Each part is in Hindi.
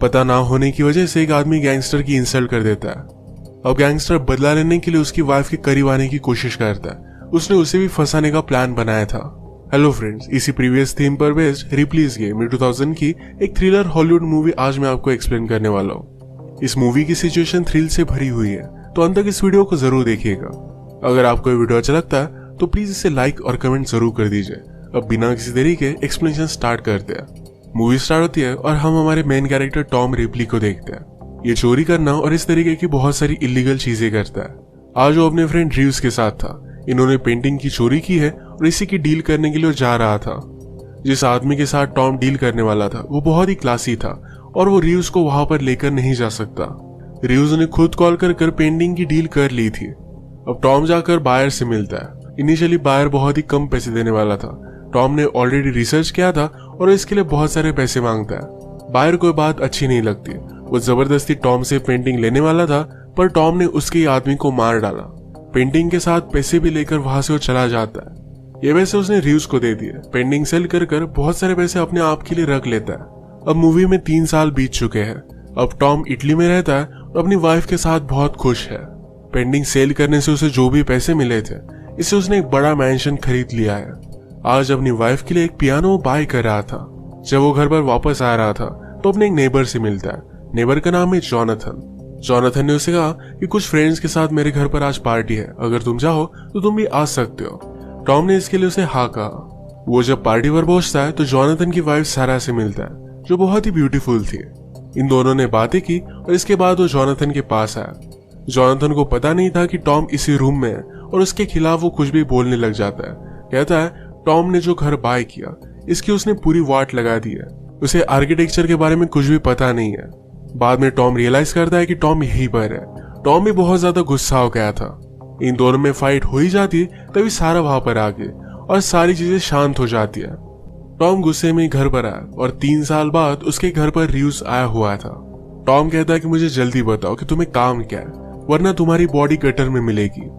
पता ना होने की वजह से एक आदमी गैंगस्टर की इंसल्ट कर देता है। अब गैंगस्टर बदला लेने के लिए उसकी वाइफ के करीब आने की कोशिश करता है। उसने उसे भी फंसाने का प्लान बनाया था। हेलो फ्रेंड्स, इसी प्रीवियस थीम पर बेस्ड रिप्लीज गेम 2000 की एक थ्रिलर हॉलीवुड मूवी आज मैं आपको एक्सप्लेन करने वाला हूँ। इस मूवी की सिचुएशन थ्रिल से भरी हुई है, तो अंत तक इस वीडियो को जरूर देखिएगा। अगर आपको ये वीडियो अच्छा लगता है तो प्लीज इसे लाइक और कमेंट जरूर कर दीजिए। अब बिना किसी देरी के एक्सप्लेनेशन स्टार्ट करते हैं। मूवी स्टार्ट होती है और हम हमारे मेन कैरेक्टर टॉम रिप्ली को देखते हैं। ये चोरी करना और इस तरीके की बहुत सारी इलीगल चीजें करता है। आज वो अपने फ्रेंड रीव्स के साथ था। इन्होंने पेंटिंग की चोरी की है और इसी की डील करने के लिए जा रहा था। जिस आदमी के साथ टॉम डील करने वाला था वो बहुत ही क्लासी था और वो रीव्स को वहां पर लेकर नहीं जा सकता। रीव्स ने खुद कॉल कर पेंटिंग की डील कर ली थी। अब टॉम जाकर बायर से मिलता है। इनिशियली बायर बहुत ही कम पैसे देने वाला था। टॉम ने ऑलरेडी रिसर्च किया था और इसके लिए बहुत सारे पैसे मांगता है। बायर को बात अच्छी नहीं लगती। वो जबरदस्ती टॉम से पेंटिंग लेने वाला था, पर टॉम ने उसके आदमी को मार डाला। पेंटिंग के साथ पैसे भी लेकर वहां से वो चला जाता है। ये पैसे उसने रीव्स को दे दिए। पेंटिंग सेल कर बहुत सारे पैसे अपने आप के लिए रख लेता है। अब मूवी में 3 साल बीत चुके हैं। अब टॉम इटली में रहता है और अपनी वाइफ के साथ बहुत खुश है। पेंटिंग सेल करने से उसे जो भी पैसे मिले थे, इससे उसने एक बड़ा मैंशन खरीद लिया है। आज अपनी वाइफ के लिए एक पियानो बाय कर रहा था। जब वो घर पर वापस आ रहा था तो अपने एक नेबर से मिलता है। नेबर का नाम है जॉनथन। जॉनथन ने उसे कहा कि कुछ फ्रेंड्स के साथ मेरे घर पर आज पार्टी है, अगर तुम चाहो तो तुम भी आ सकते हो। टॉम ने इसके लिए उसे हाँ कहा। वो जब पार्टी पर पहुंचता है तो जॉनथन की वाइफ सारा से मिलता है, जो बहुत ही ब्यूटीफुल थी। इन दोनों ने बातें की और इसके बाद वो जॉनथन के पास आया। जॉनथन को पता नहीं था कि टॉम इसी रूम में है और उसके खिलाफ वो कुछ भी बोलने लग जाता है। कहता है टॉम ने जो घर बाय किया इसकी उसने पूरी वाट लगा दी है। उसे आर्किटेक्चर के बारे में कुछ भी पता नहीं है। बाद में टॉम रियलाइज करता है कि टॉम यहीं पर है। टॉम भी बहुत ज्यादा गुस्सा हो गया था। इन दोनों में फाइट हो ही जाती तभी सारा वहां पर आ गई और सारी चीजें शांत हो जाती है। टॉम गुस्से में घर पर आया और 3 साल बाद उसके घर पर रीव्स आया हुआ था। टॉम कहता है कि मुझे जल्दी बताओ कि तुम्हें काम क्या है, वरना तुम्हारी बॉडी गटर में मिलेगी।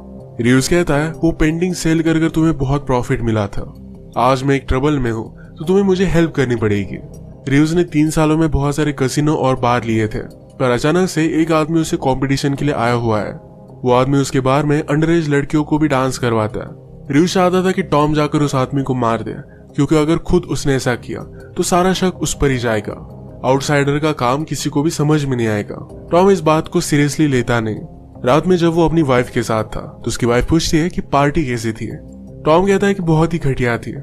रीव्स कहता है वो पेंटिंग सेल कर तुम्हें बहुत प्रॉफिट मिला था। आज मैं एक ट्रबल में हूँ तो तुम्हें मुझे हेल्प करनी पड़ेगी। रीव्स ने 3 सालों में बहुत सारे कसिनो और बार लिए थे, पर अचानक से एक आदमी उसे कंपटीशन के लिए आया हुआ है। वो आदमी उसके बार में अंडर एज लड़कियों को भी डांस करवाता है। रीव्स चाहता था कि टॉम जाकर उस आदमी को मार दे, क्योंकि अगर खुद उसने ऐसा किया तो सारा शक उस पर ही जाएगा। आउटसाइडर का काम किसी को भी समझ में नहीं आएगा। टॉम इस बात को सीरियसली लेता नहीं। रात में जब वो अपनी वाइफ के साथ था तो उसकी वाइफ पूछती है कि पार्टी कैसी थी। टॉम कहता है कि बहुत ही घटिया थी।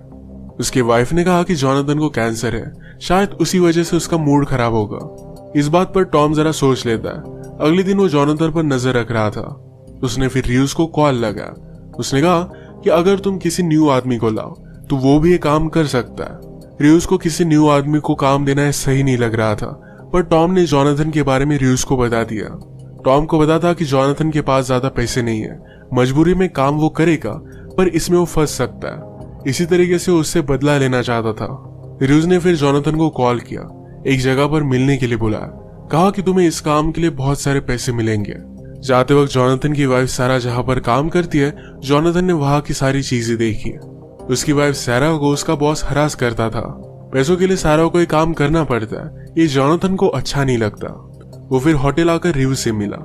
उसकी वाइफ ने कहा कि जॉनथन को कैंसर है, शायद उसी वजह से उसका मूड खराब होगा। इस बात पर टॉम जरा सोच लेता है। अगले दिन वो जॉनथन पर नजर रख रहा था। उसने फिर रीव्स को कॉल लगाया। उसने कहा कि अगर तुम किसी न्यू आदमी को लाओ तो वो भी ये काम कर सकता है। रीव्स को किसी न्यू आदमी को काम देना सही नहीं लग रहा था, पर टॉम ने जॉनथन के बारे में रीव्स को बता दिया। टॉम को पता था कि जॉनथन के पास ज्यादा पैसे नहीं है। मजबूरी में काम वो करेगा, पर इसमें वो फंस सकता है। इसी तरीके से उससे बदला लेना चाहता था। रीव्स ने फिर जॉनथन को कॉल किया, एक जगह पर मिलने के लिए बुलाया। कहा कि तुम्हें इस काम के लिए बहुत सारे पैसे मिलेंगे। जाते वक्त जॉनथन की वाइफ सारा जहां पर काम करती है, जॉनथन ने वहां की सारी चीजें देखी। उसकी वाइफ सारा को उसका बॉस हरास करता था। पैसों के लिए सारा को काम करना पड़ता है। ये जॉनथन को अच्छा नहीं लगता। वो फिर होटल आकर रीव्स से मिला।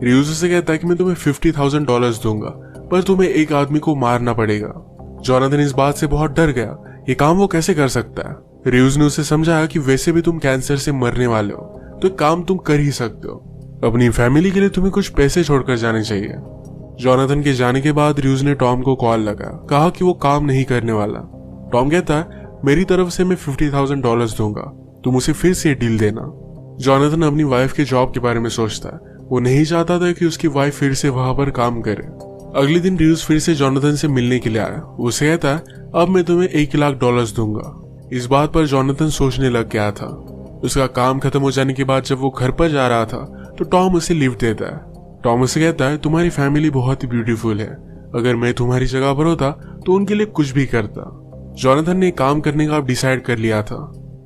रीव्स से कहता है कि मैं तुम्हें $50,000 दूंगा, पर तुम्हें एक आदमी को मारना पड़ेगा। जॉनथन इस बात से बहुत डर गया। ये काम वो कैसे कर सकता है। रीव्स ने उसे समझाया कि वैसे भी तुम कैंसर से मरने वाले हो, तो काम तुम कर ही सकते हो। अपनी फैमिली के लिए तुम्हें कुछ पैसे छोड़कर जाने चाहिए। जॉनथन के जाने के बाद रीव्स ने टॉम को कॉल लगा। कहा कि वो काम नहीं करने वाला। टॉम कहता है मेरी तरफ से मैं $50,000 दूंगा, तुम उसे फिर से डील देना। जॉनथन अपनी वाइफ के जॉब के बारे में सोचता है। वो नहीं चाहता था कि उसकी वाइफ फिर से वहां पर काम करे। अगले दिन रीव्स फिर से जॉनथन से मिलने के लिए आया। उसे कहता है अब मैं तुम्हें $1,00,000 दूंगा। इस बात पर जॉनथन सोचने लग गया था। उसका काम खत्म हो जाने के बाद जब वो घर पर जा रहा था तो टॉम उसे लिफ्ट देता है। टॉम उसे कहता है तुम्हारी फैमिली बहुत ही ब्यूटीफुल है, अगर मैं तुम्हारी जगह पर होता तो उनके लिए कुछ भी करता। जॉनथन ने काम करने का डिसाइड कर लिया था।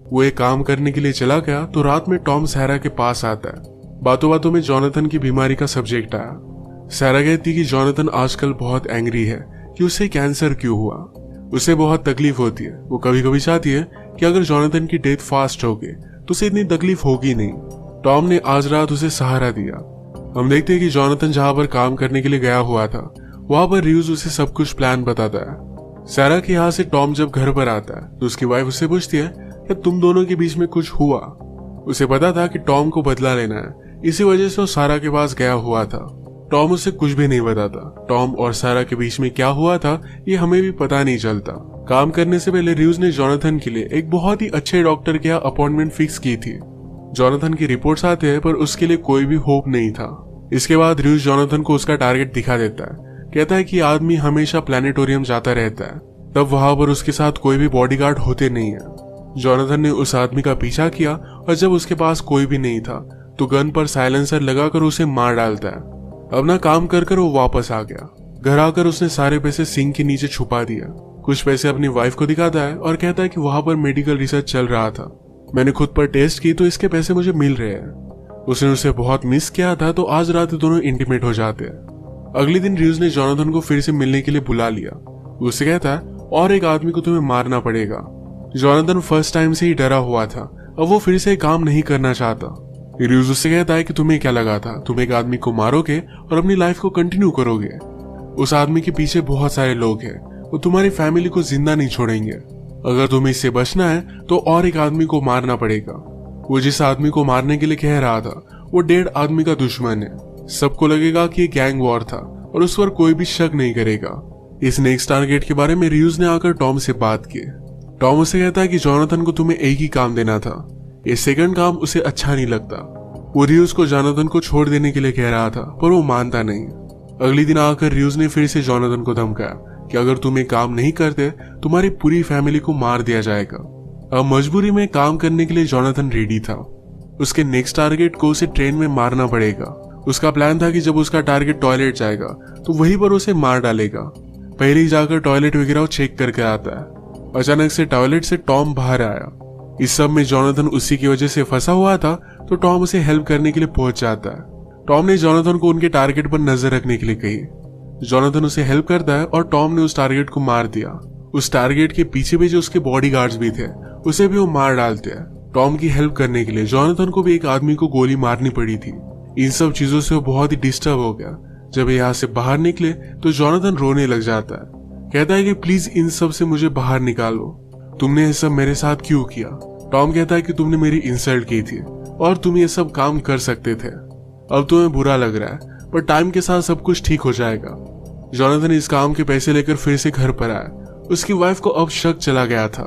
वो एक काम करने के लिए चला गया तो रात में टॉम सारा के पास आता है। बातों बातों में जॉनथन की बीमारी का सब्जेक्ट आया। सारा कहती कि जॉनथन आजकल बहुत एंग्री है कि उसे कैंसर क्यों हुआ। उसे बहुत तकलीफ होती है। वो कभी कभी चाहती है कि अगर जॉनथन की डेथ फास्ट होगी तो उसे इतनी तकलीफ होगी नहीं। टॉम ने आज रात उसे सहारा दिया। हम देखते हैं कि जोनाथन जहां पर काम करने के लिए गया हुआ था वहां पर र्यूज उसे सब कुछ प्लान बताता है। सारा के यहाँ से टॉम जब घर पर आता है तो उसकी वाइफ उससे पूछती है कि तुम दोनों के बीच में कुछ हुआ। उसे पता था कि टॉम को बदला लेना है, इसी वजह से वो सारा के पास गया हुआ था। टॉम उसे कुछ भी नहीं बताता। टॉम और सारा के बीच में क्या हुआ था ये हमें भी पता नहीं चलता। काम करने से पहले र्यूज ने जोनाथन के लिए एक बहुत ही अच्छे डॉक्टर के यहाँ अपॉइंटमेंट फिक्स की थी। जोनाथन की रिपोर्ट्स आते हैं पर उसके लिए कोई भी होप नहीं था। इसके बाद र्यूज जोनाथन को उसका टारगेट दिखा देता है। कहता है कि आदमी हमेशा प्लानिटोरियम जाता रहता है, तब वहां पर उसके साथ कोई भी बॉडीगार्ड होते नहीं है। जोनाथन ने उस आदमी का पीछा किया और जब उसके पास कोई भी नहीं था तो गन पर साइलेंसर लगाकर उसे मार डालता है। अपना काम कर वो वापस आ गया। घर आकर उसने सारे पैसे सिंक के नीचे छुपा दिया। कुछ पैसे अपनी वाइफ को दिखाता है और कहता है कि वहां पर मेडिकल रिसर्च चल रहा था, मैंने खुद पर टेस्ट की तो इसके पैसे मुझे मिल रहे हैं। उसने उसे बहुत मिस किया था तो आज रात दोनों इंटीमेट हो जाते हैं। अगले दिन र्यूज ने जोनाथन को फिर से मिलने के लिए बुला लिया। उससे कहता है और एक आदमी को तुम्हें मारना पड़ेगा। जोनाथन फर्स्ट टाइम से ही डरा हुआ था, अब वो फिर से काम नहीं करना चाहता। र्यूज उससे कहता है कि तुम्हें क्या लगा था तुम एक आदमी को मारोगे और अपनी लाइफ को कंटिन्यू करोगे। उस आदमी के पीछे बहुत सारे लोग हैं, वो तुम्हारी फैमिली को जिंदा नहीं छोड़ेंगे। अगर तुम्हें इससे बचना है तो और एक आदमी को मारना पड़ेगा। वो जिस आदमी को मारने के लिए कह रहा था वो डेड आदमी का दुश्मन है। सबको लगेगा कि ये गैंग वॉर था और उस पर कोई भी शक नहीं करेगा। इस नेक्स्ट टारगेट के बारे में र्यूज ने आकर टॉम से बात की। टॉम उसे कहता है कि जोनाथन को तुम्हें एक ही काम देना था, ये सेकंड काम उसे अच्छा नहीं लगता। वो र्यूज को जोनाथन को छोड़ देने के लिए कह रहा था पर वो मानता नहीं। अगले दिन आकर र्यूज ने फिर से जोनाथन को धमकाया कि अगर तुम ये काम नहीं करते तुम्हारी पूरी फैमिली को मार दिया जाएगा। अब मजबूरी में काम करने के लिए जोनाथन रेडी था। उसके नेक्स्ट टारगेट को उसे ट्रेन में मारना पड़ेगा। उसका प्लान था कि जब उसका टारगेट टॉयलेट जाएगा तो वहीं पर उसे मार डालेगा। पहले ही जाकर टॉयलेट वगैरह चेक करके आता है। अचानक से टॉयलेट से टॉम बाहर आया। इस सब में जोनाथन उसी की वजह से फंसा हुआ था तो टॉम उसे हेल्प करने के लिए पहुंच जाता है। टॉम ने जोनाथन को उनके टारगेट पर नजर रखने के लिए कही। जोनाथन उसे हेल्प करता है और टॉम ने उस टारगेट को मार दिया। उस टारगेट के पीछे भी जो उसके बॉडीगार्ड्स भी थे उसे भी वो मार डालते हैं। टॉम की हेल्प करने के लिए जोनाथन को भी एक आदमी को गोली मारनी पड़ी थी। इन सब चीजों से वो बहुत ही डिस्टर्ब हो गया। जब यहाँ से बाहर निकले तो जोनाथन रोने लग जाता है। कहता है कि प्लीज इन सब से मुझे बाहर निकालो, तुमने ये सब मेरे साथ क्यों किया। टॉम कहता है कि तुमने मेरी इंसल्ट की थी और तुम ये सब काम कर सकते थे। अब तुम्हें बुरा लग रहा है पर टाइम के साथ सब कुछ ठीक हो जाएगा। जोनाथन इस काम के पैसे लेकर फिर से घर पर आया। उसकी वाइफ को अब शक चला गया था।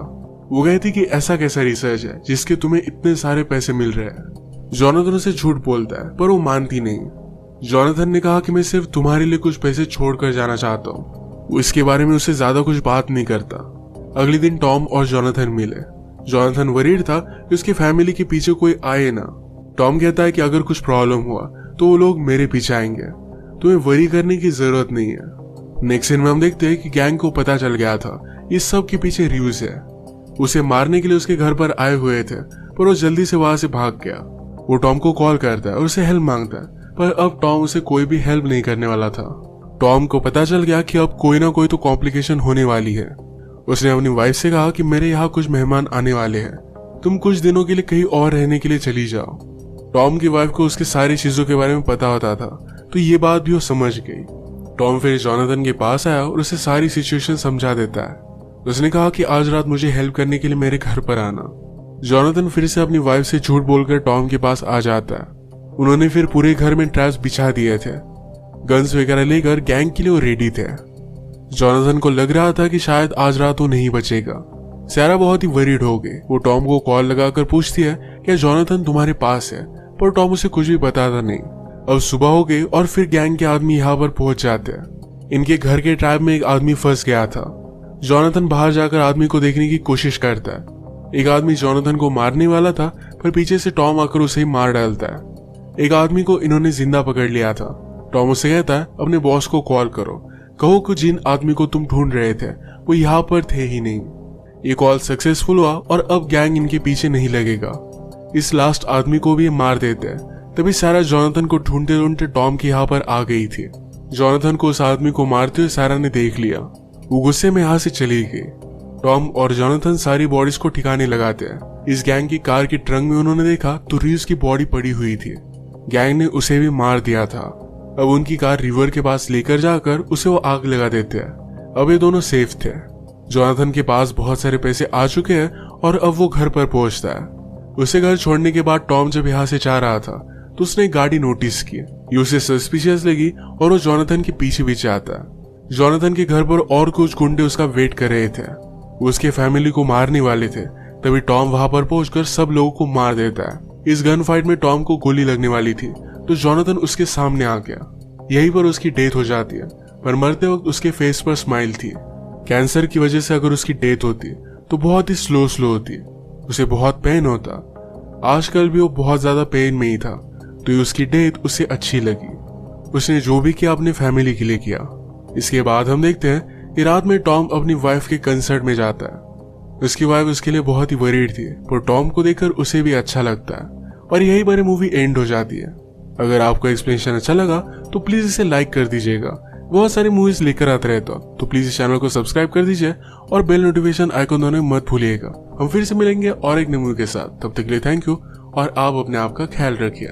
वो कहती कि ऐसा कैसा रिसर्च है जिसके तुम्हें इतने सारे पैसे मिल रहे हैं। जोनाथन उसे झूठ बोलता है पर वो मानती नहीं। जोनाथन ने कहा कि मैं सिर्फ तुम्हारे लिए कुछ पैसे छोड़कर जाना चाहता हूँ। वो इसके बारे में उससे ज्यादा कुछ बात नहीं करता। अगले दिन टॉम और जोनाथन मिले। जोनाथन वरीड था कि उसकी फैमिली के पीछे कोई आए ना। टॉम कहता है कि अगर कुछ प्रॉब्लम हुआ तो वो लोग मेरे पीछे आएंगे, तुम्हें वरी करने की जरूरत नहीं है। नेक्स्ट सीन में हम देखते हैं कि गैंग को पता चल गया था इस सब के पीछे र्यूज है। उसे मारने के लिए उसके घर पर आए हुए थे पर वो जल्दी से वहां से भाग गया। वो टॉम को कॉल करता है और उसे हेल्प मांगता है पर अब टॉम उसे कोई भी हेल्प नहीं करने वाला था। टॉम को पता चल गया कि अब कोई ना कोई तो कॉम्प्लिकेशन होने वाली है। उसने अपनी वाइफ से कहा कि मेरे यहाँ कुछ मेहमान आने वाले हैं, तुम कुछ दिनों के लिए कहीं और रहने के लिए चली जाओ। टॉम की वाइफ को उसकी सारी चीजों के बारे में पता होता था तो ये बात भी वो समझ गई। टॉम फिर जोनाथन के पास आया और उसे सारी सिचुएशन समझा देता है। उसने कहा कि आज रात मुझे हेल्प करने के लिए मेरे घर पर आना। जोनाथन फिर से अपनी वाइफ से झूठ बोलकर टॉम के पास आ जाता है। उन्होंने फिर पूरे घर में ट्रैप्स बिछा दिए थे। गन्स वगैरह लेकर गैंग के लिए वो रेडी थे। जोनाथन को लग रहा था कि शायद आज रात वो नहीं बचेगा। सारा बहुत ही वरीड हो गई। वो टॉम को कॉल लगाकर पूछती है क्या जोनाथन तुम्हारे पास है, पर टॉम उसे कुछ भी बताता नहीं। अब सुबह हो गई और फिर गैंग के आदमी यहाँ पर पहुंच जाते हैं। इनके घर के ट्रैप में एक आदमी फंस गया था। जोनाथन बाहर जाकर आदमी को देखने की कोशिश करता है। एक आदमी जोनाथन को मारने वाला था पर पीछे से टॉम आकर उसे ही मार डालता है। एक आदमी को इन्होंने जिंदा पकड़ लिया था। टॉम उसे कहता है अपने बॉस को कॉल करो, कहो कि जिन आदमी को तुम ढूंढ रहे थे वो यहाँ पर थे ही नहीं। ये कॉल सक्सेसफुल हुआ और अब गैंग इनके पीछे नहीं लगेगा। इस लास्ट आदमी को भी मार देते हैं। तभी सारा जोनाथन को ढूंढते ढूंढते टॉम की यहाँ पर आ गई थी। जोनाथन को उस आदमी को मारते हुए सारा ने देख लिया। वो गुस्से में यहाँ से चली गई। टॉम और जोनाथन सारी बॉडीज को ठिकाने लगाते हैं। इस गैंग की कार की ट्रंक में उन्होंने देखा तो रीव्स की बॉडी पड़ी हुई थी। गैंग ने उसे भी मार दिया था। अब उनकी कार रिवर के पास लेकर जाकर उसे वो आग लगा देते हैं। अब ये दोनों सेफ थे। जोनाथन के पास बहुत सारे पैसे आ चुके हैं और अब वो घर पर पहुंचता है। उसे घर छोड़ने के बाद टॉम जब यहाँ से जा रहा था तो उसने एक गाड़ी नोटिस की। ये उसे सस्पिशियस लगी और वो जोनाथन के पीछे पीछे आता है। जोनाथन के घर पर और कुछ गुंडे उसका वेट कर रहे थे। वो उसके फैमिली को मारने वाले थे। तभी टॉम वहां पर पहुंचकर सब लोगों को मार देता है। इस गन फाइट में टॉम को गोली लगने वाली थी तो जोनाथन उसके सामने आ गया। यहीं पर उसकी डेथ हो जाती है, पर मरते वक्त उसके फेस पर स्माइल थी। कैंसर की वजह से अगर उसकी डेथ होती तो बहुत ही स्लो होती। उसे बहुत पेन होता। आजकल भी वो बहुत ज्यादा पेन में ही था, तो ये उसकी डेथ उसे अच्छी लगी। उसने जो भी किया अपने फैमिली के लिए किया। इसके बाद हम देखते हैं कि रात में टॉम अपनी वाइफ के कंसर्ट में जाता है। उसकी वाइफ उसके लिए बहुत ही वरीड थी, पर टॉम को देखकर उसे भी अच्छा लगता है और यही पर मूवी एंड हो जाती है। अगर आपको एक्सप्लेनेशन अच्छा लगा तो प्लीज इसे लाइक कर दीजिएगा। बहुत सारी मूवीज लेकर आते रहता हूं, तो प्लीज इस चैनल को सब्सक्राइब कर दीजिए और बेल नोटिफिकेशन आइकन दोनों मत भूलिएगा। हम फिर से मिलेंगे और एक नई मूवी के साथ। तब तक के लिए थैंक यू और आप अपने आप का ख्याल रखिए।